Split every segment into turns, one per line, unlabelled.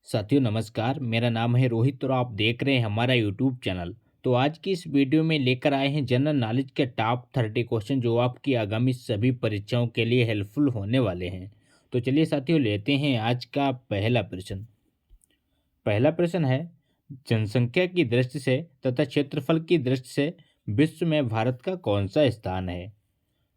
साथियों नमस्कार, मेरा नाम है रोहित और आप देख रहे हैं हमारा यूट्यूब चैनल। तो आज की इस वीडियो में लेकर आए हैं जनरल नॉलेज के टॉप 30 क्वेश्चन जो आपकी आगामी सभी परीक्षाओं के लिए हेल्पफुल होने वाले हैं। तो चलिए साथियों लेते हैं आज का पहला प्रश्न। पहला प्रश्न है, जनसंख्या की दृष्टि से तथा क्षेत्रफल की दृष्टि से विश्व में भारत का कौन सा स्थान है?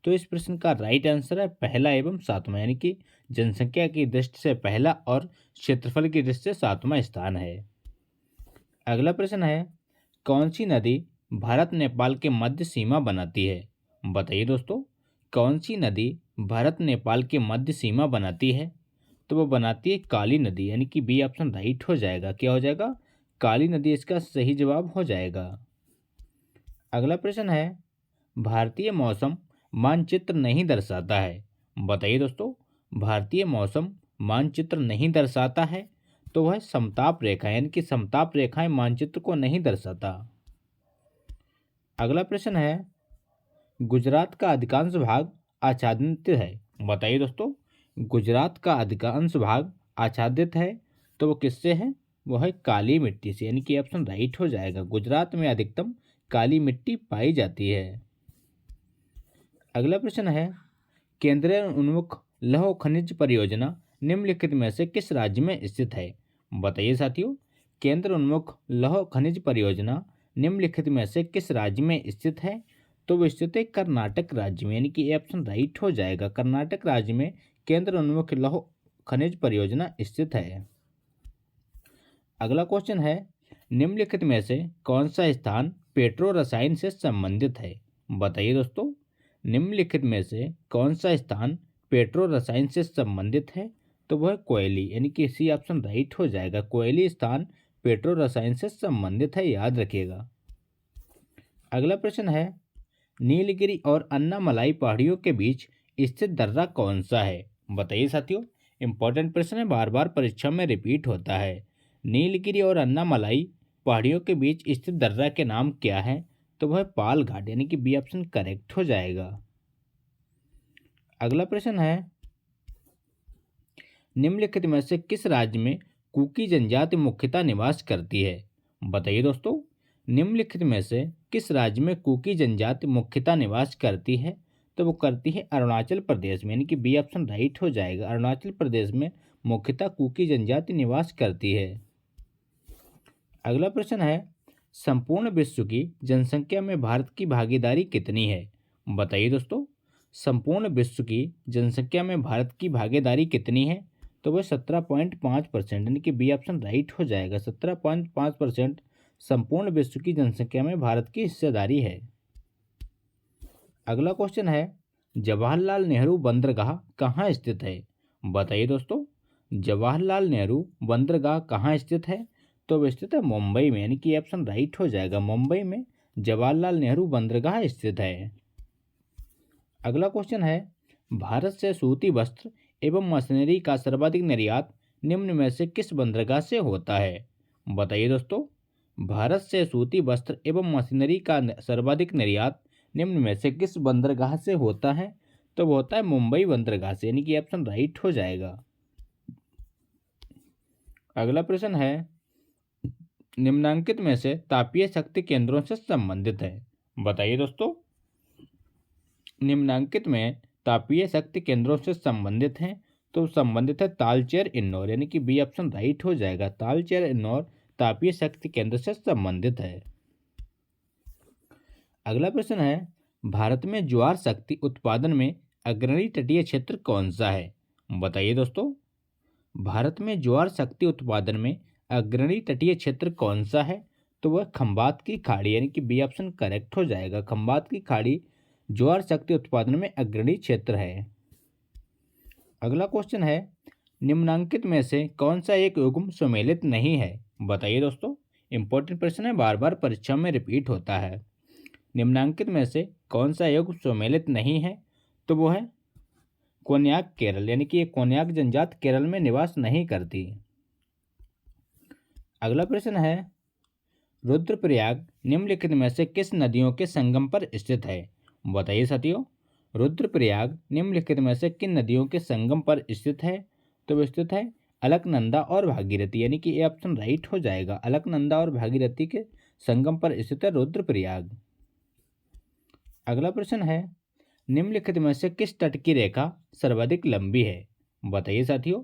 तो इस प्रश्न का राइट आंसर है पहला एवं सातवां, यानी कि जनसंख्या की दृष्टि से पहला और क्षेत्रफल की दृष्टि से सातवां स्थान है। अगला प्रश्न है, कौन सी नदी भारत नेपाल के मध्य सीमा बनाती है? बताइए दोस्तों, कौन सी नदी भारत नेपाल के मध्य सीमा बनाती है? तो वो बनाती है काली नदी, यानी कि बी ऑप्शन राइट हो जाएगा। क्या हो जाएगा? काली नदी इसका सही जवाब हो जाएगा। अगला प्रश्न है, भारतीय मौसम मानचित्र नहीं दर्शाता है। बताइए दोस्तों, भारतीय मौसम मानचित्र नहीं दर्शाता है तो वह समताप रेखा, यानी कि समताप रेखाएं मानचित्र को नहीं दर्शाता। अगला प्रश्न है, गुजरात का अधिकांश भाग आच्छादित है। बताइए दोस्तों, गुजरात का अधिकांश भाग आच्छादित है तो वो किससे है? वो है काली मिट्टी से, यानी कि ऑप्शन राइट हो जाएगा। गुजरात में अधिकतम काली मिट्टी पाई जाती है। अगला प्रश्न है, केंद्रीय उन्मुख लौह खनिज परियोजना निम्नलिखित में से किस राज्य में स्थित है? बताइए साथियों, केंद्र उन्मुख लौह खनिज परियोजना निम्नलिखित में से किस राज्य में स्थित है? तो वो स्थित है कर्नाटक राज्य में, यानी कि ये ऑप्शन राइट हो जाएगा। कर्नाटक राज्य में केंद्र उन्मुख लौह खनिज परियोजना स्थित है। अगला क्वेश्चन है, निम्नलिखित में से कौन सा स्थान पेट्रो रसायन से संबंधित है? बताइए दोस्तों, निम्नलिखित में से कौन सा स्थान पेट्रो रसायन से संबंधित है? तो वह कोयली, यानी कि सी ऑप्शन राइट हो जाएगा। कोयली स्थान पेट्रो रसायन से संबंधित है, याद रखिएगा। अगला प्रश्न है, नीलगिरी और अन्नामलाई पहाड़ियों के बीच स्थित दर्रा कौन सा है? बताइए साथियों, इंपॉर्टेंट प्रश्न है, बार बार परीक्षा में रिपीट होता है। नीलगिरी और अन्नामलाई पहाड़ियों के बीच स्थित दर्रा के नाम क्या है? तो वह पाल घाट, यानी कि बी ऑप्शन करेक्ट हो जाएगा। अगला प्रश्न है, निम्नलिखित में से किस राज्य में कुकी जनजाति मुख्यतः निवास करती है? बताइए दोस्तों, निम्नलिखित में से किस राज्य में कुकी जनजाति मुख्यतः निवास करती है? तो वो करती है अरुणाचल प्रदेश में, यानी कि बी ऑप्शन राइट हो जाएगा। अरुणाचल प्रदेश में मुख्यतः कुकी जनजाति निवास करती है। अगला प्रश्न है, संपूर्ण विश्व की जनसंख्या में भारत की भागीदारी कितनी है? बताइए दोस्तों, संपूर्ण विश्व की जनसंख्या में भारत की भागीदारी कितनी है? तो वह 17.5%, यानी कि बी ऑप्शन राइट हो जाएगा। 17.5% संपूर्ण विश्व की जनसंख्या में भारत की हिस्सेदारी है। अगला क्वेश्चन है, जवाहरलाल नेहरू बंदरगाह कहाँ स्थित है? बताइए दोस्तों, जवाहरलाल नेहरू बंदरगाह कहाँ स्थित है? तो वह स्थित है मुंबई में, यानी कि ऑप्शन राइट हो जाएगा। मुंबई में जवाहरलाल नेहरू बंदरगाह स्थित है। अगला क्वेश्चन है, भारत से सूती वस्त्र एवं मशीनरी का सर्वाधिक निर्यात निम्न में से किस बंदरगाह से होता है? बताइए दोस्तों, भारत से सूती वस्त्र एवं मशीनरी का सर्वाधिक निर्यात निम्न में से किस बंदरगाह से होता है? तो वो होता है मुंबई बंदरगाह से, यानी कि ऑप्शन राइट हो जाएगा। अगला प्रश्न है, निम्नांकित में से तापीय शक्ति केंद्रों से संबंधित है। बताइए दोस्तों, निम्नांकित में तापीय शक्ति केंद्रों से संबंधित हैं तो संबंधित है तालचेर इन्नौर, यानी कि बी ऑप्शन राइट हो जाएगा। तालचेर इन्नौर तापीय शक्ति केंद्र से संबंधित है। अगला प्रश्न है, भारत में ज्वार शक्ति उत्पादन में अग्रणी तटीय क्षेत्र कौन सा है? बताइए दोस्तों, भारत में ज्वार शक्ति उत्पादन में अग्रणी तटीय क्षेत्र कौन सा है? तो वह खंबात की खाड़ी, यानी कि बी ऑप्शन करेक्ट हो जाएगा। खंबात की खाड़ी ज्वार शक्ति उत्पादन में अग्रणी क्षेत्र है। अगला क्वेश्चन है, निम्नांकित में से कौन सा एक युग्म सुमेलित नहीं है? बताइए दोस्तों, इंपॉर्टेंट प्रश्न है, बार बार परीक्षा में रिपीट होता है। निम्नांकित में से कौन सा युग्म सुमेलित नहीं है? तो वो है कोन्याक केरल, यानी कि ये कोन्याक जनजाति केरल में निवास नहीं करती। अगला प्रश्न है, रुद्रप्रयाग निम्नलिखित में से किस नदियों के संगम पर स्थित है? बताइए साथियों, रुद्रप्रयाग निम्नलिखित में से किन नदियों के संगम पर स्थित है? तो वह स्थित है अलकनंदा और भागीरथी, यानी कि ये ऑप्शन राइट हो जाएगा। अलकनंदा और भागीरथी के संगम पर स्थित है रुद्रप्रयाग। अगला प्रश्न है, निम्नलिखित में से किस तट की रेखा सर्वाधिक लंबी है? बताइए साथियों,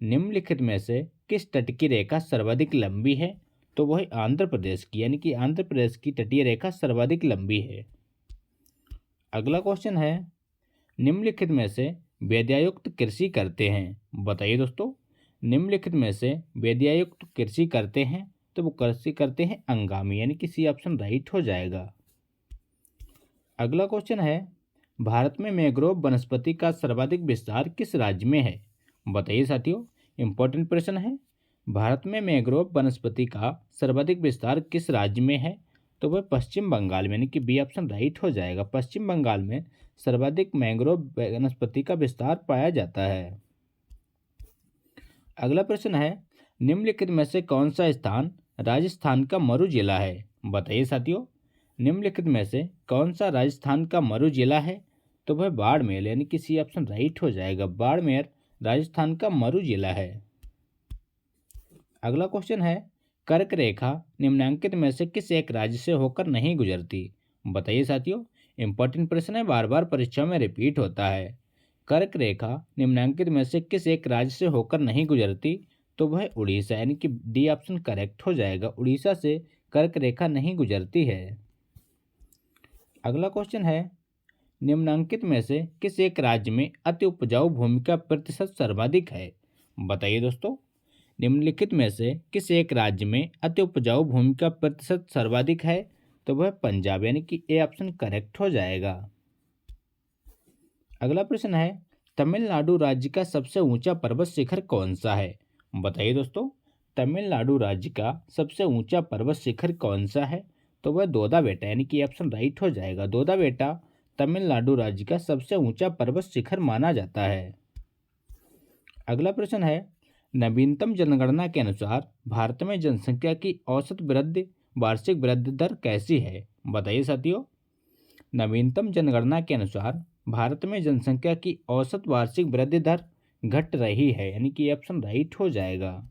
निम्नलिखित में से किस तट की रेखा सर्वाधिक लंबी है? तो वह आंध्र प्रदेश की, यानी कि आंध्र प्रदेश की तटीय रेखा सर्वाधिक लंबी है। अगला क्वेश्चन है, निम्नलिखित में से वेदयायुक्त कृषि करते हैं? बताइए दोस्तों, निम्नलिखित में से वेदयायुक्त कृषि करते हैं? तो वो कृषि करते हैं अंगामी, यानी कि सी ऑप्शन राइट हो जाएगा। अगला क्वेश्चन है, भारत में मैंग्रोव वनस्पति का सर्वाधिक विस्तार किस राज्य में है? बताइए साथियों, इंपॉर्टेंट प्रश्न है। भारत में मैंग्रोव वनस्पति का सर्वाधिक विस्तार किस राज्य में है? तो वह पश्चिम बंगाल में, यानी कि बी ऑप्शन राइट हो जाएगा। पश्चिम बंगाल में सर्वाधिक मैंग्रोव वनस्पति का विस्तार पाया जाता है। अगला प्रश्न है, निम्नलिखित में से कौन सा स्थान राजस्थान का मरु जिला है? बताइए साथियों, निम्नलिखित में से कौन सा राजस्थान का मरु जिला है? तो वह बाड़मेर, यानी कि सी ऑप्शन राइट हो जाएगा। बाड़मेर राजस्थान का मरु जिला है। अगला क्वेश्चन है, कर्क रेखा निम्नांकित में से किस एक राज्य से होकर नहीं गुजरती? बताइए साथियों, इंपॉर्टेंट प्रश्न है, बार बार परीक्षा में रिपीट होता है। कर्क रेखा निम्नांकित में से किस एक राज्य से होकर नहीं गुजरती? तो वह उड़ीसा, यानी कि डी ऑप्शन करेक्ट हो जाएगा। उड़ीसा से कर्क रेखा नहीं गुजरती है। अगला क्वेश्चन है, निम्नांकित में से किस एक राज्य में अति उपजाऊ भूमि का प्रतिशत सर्वाधिक है? बताइए दोस्तों, निम्नलिखित में से किस एक राज्य में अति उपजाऊ भूमि का प्रतिशत सर्वाधिक है? तो वह पंजाब, यानी कि ए ऑप्शन करेक्ट हो जाएगा। अगला प्रश्न है, तमिलनाडु राज्य का सबसे ऊंचा पर्वत शिखर कौन सा है? बताइए दोस्तों, तमिलनाडु राज्य का सबसे ऊंचा पर्वत शिखर कौन सा है? तो वह दोदा बेटा, यानी कि ऑप्शन राइट हो जाएगा। दोदा बेटा तमिलनाडु राज्य का सबसे ऊंचा पर्वत शिखर माना जाता है। अगला प्रश्न है, नवीनतम जनगणना के अनुसार भारत में जनसंख्या की औसत वृद्धि वार्षिक वृद्धि दर कैसी है? बताइए साथियों, नवीनतम जनगणना के अनुसार भारत में जनसंख्या की औसत वार्षिक वृद्धि दर घट रही है, यानी कि ऑप्शन राइट हो जाएगा।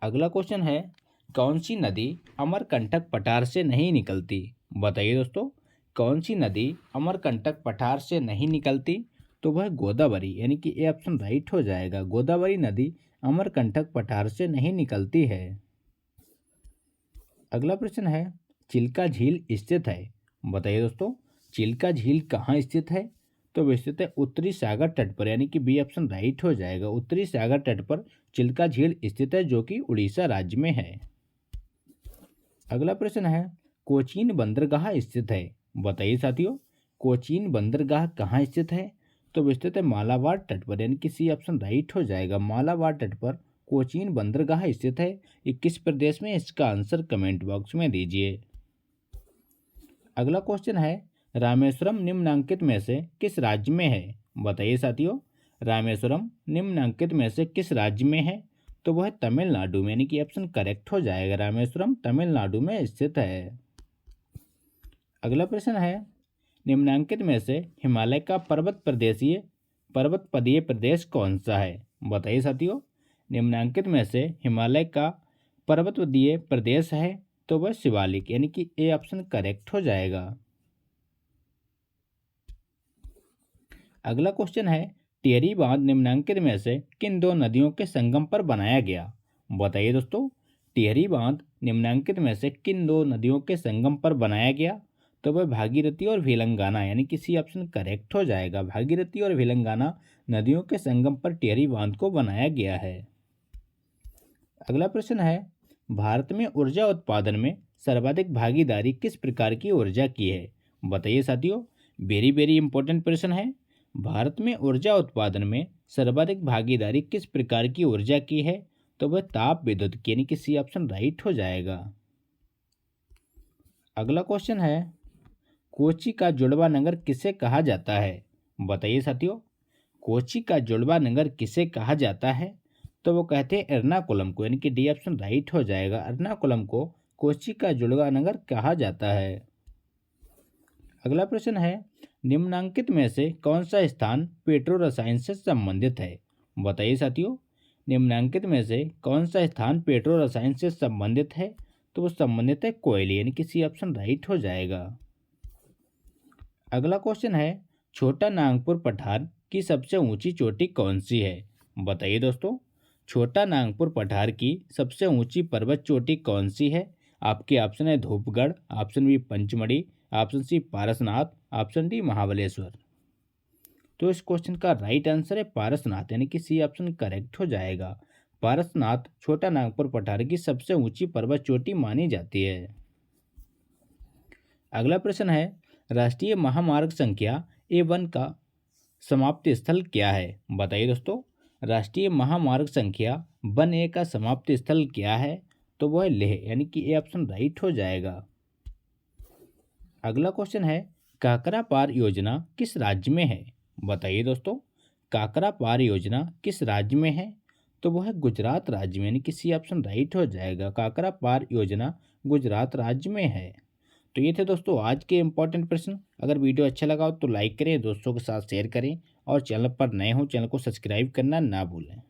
अगला क्वेश्चन है, कौन सी नदी अमरकंटक पठार से नहीं निकलती? बताइए दोस्तों, कौन सी नदी अमरकंटक पठार से नहीं निकलती? तो वह गोदावरी, यानी कि ए ऑप्शन राइट हो जाएगा। गोदावरी नदी अमरकंटक पठार से नहीं निकलती है। अगला प्रश्न है, चिल्का झील स्थित है? बताइए दोस्तों, चिल्का झील कहाँ स्थित है? तो वह स्थित है उत्तरी सागर तट पर, यानी कि बी ऑप्शन राइट हो जाएगा। उत्तरी सागर तट पर चिल्का झील स्थित है, जो कि उड़ीसा राज्य में है। अगला प्रश्न है, कोचीन बंदरगाह स्थित है? बताइए साथियों, कोचीन बंदरगाह कहाँ स्थित है? तो वह स्थित है मालाबार तट पर, यानी कि सी ऑप्शन राइट हो जाएगा। मालाबार तट पर कोचीन बंदरगाह स्थित है। ये किस प्रदेश में? इसका आंसर कमेंट बॉक्स में दीजिए। अगला क्वेश्चन है, रामेश्वरम निम्नांकित में से किस राज्य में है? बताइए साथियों, रामेश्वरम निम्नांकित में से किस राज्य में है? तो वह तमिलनाडु में, यानी कि ऑप्शन करेक्ट हो जाएगा। रामेश्वरम तमिलनाडु में स्थित है। अगला प्रश्न है, निम्नांकित में से हिमालय का पर्वतपदीय प्रदेश कौन सा है? बताइए साथियों, निम्नांकित में से हिमालय का पर्वतपदीय प्रदेश है? तो वह शिवालिक, यानी कि ए ऑप्शन करेक्ट हो जाएगा। अगला क्वेश्चन है, टिहरी बांध निम्नांकित में से किन दो नदियों के संगम पर बनाया गया? बताइए दोस्तों, टिहरी बांध निम्नांकित में से किन दो नदियों के संगम पर बनाया गया? तो वह भागीरथी और भिलंगाना, यानी कि सी ऑप्शन करेक्ट हो जाएगा। भागीरथी और भिलंगाना नदियों के संगम पर टिहरी बांध को बनाया गया है। अगला प्रश्न है, भारत में ऊर्जा उत्पादन में सर्वाधिक भागीदारी किस प्रकार की ऊर्जा की है? बताइए साथियों, वेरी वेरी इंपॉर्टेंट प्रश्न है। भारत में ऊर्जा उत्पादन में सर्वाधिक भागीदारी किस प्रकार की ऊर्जा की है? तो वह ताप विद्युत की, यानी कि सी ऑप्शन राइट हो जाएगा। अगला क्वेश्चन है, कोची का जुड़वा नगर किसे कहा जाता है? बताइए साथियों, कोची का जुड़वा नगर किसे कहा जाता है? तो वो कहते हैं एर्नाकुलम को, यानी कि डी ऑप्शन राइट हो जाएगा। एर्नाकुलम को कोची का जुड़वा नगर कहा जाता है। अगला प्रश्न है, निम्नांकित में से कौन सा स्थान पेट्रो रसायन से संबंधित है? बताइए साथियों, निम्नलिखित में से कौन सा स्थान पेट्रो रसायन से संबंधित है? तो वो संबंधित है कोयले, यानी कि सी ऑप्शन राइट हो जाएगा। अगला क्वेश्चन है, छोटा नागपुर पठार की सबसे ऊंची चोटी कौन सी है? बताइए दोस्तों, छोटा नागपुर पठार की सबसे ऊंची पर्वत चोटी कौन सी है? आपके ऑप्शन है Dhupgarh, option B Pachmarhi, option C Parasnath, option D Mahabaleshwar. तो इस क्वेश्चन का राइट आंसर है पारसनाथ, यानी कि सी ऑप्शन करेक्ट हो जाएगा। पारसनाथ छोटा नागपुर पठार की सबसे ऊंची पर्वत चोटी मानी जाती है। अगला प्रश्न है, राष्ट्रीय महामार्ग संख्या A1 का समाप्ति स्थल क्या है? बताइए दोस्तों, राष्ट्रीय महामार्ग संख्या 1A का समाप्ति स्थल क्या है? तो वो है लेह, यानी कि ए ऑप्शन राइट हो जाएगा। अगला क्वेश्चन है, काकरा पार योजना किस राज्य में है? बताइए दोस्तों, काकरा पार योजना किस राज्य में है? तो वो है गुजरात राज्य में, यानी कि सी ऑप्शन राइट हो जाएगा। काकरा पार योजना गुजरात राज्य में है। तो ये थे दोस्तों आज के इंपॉर्टेंट प्रश्न। अगर वीडियो अच्छा लगा हो तो लाइक करें, दोस्तों के साथ शेयर करें और चैनल पर नए हो चैनल को सब्सक्राइब करना ना भूलें।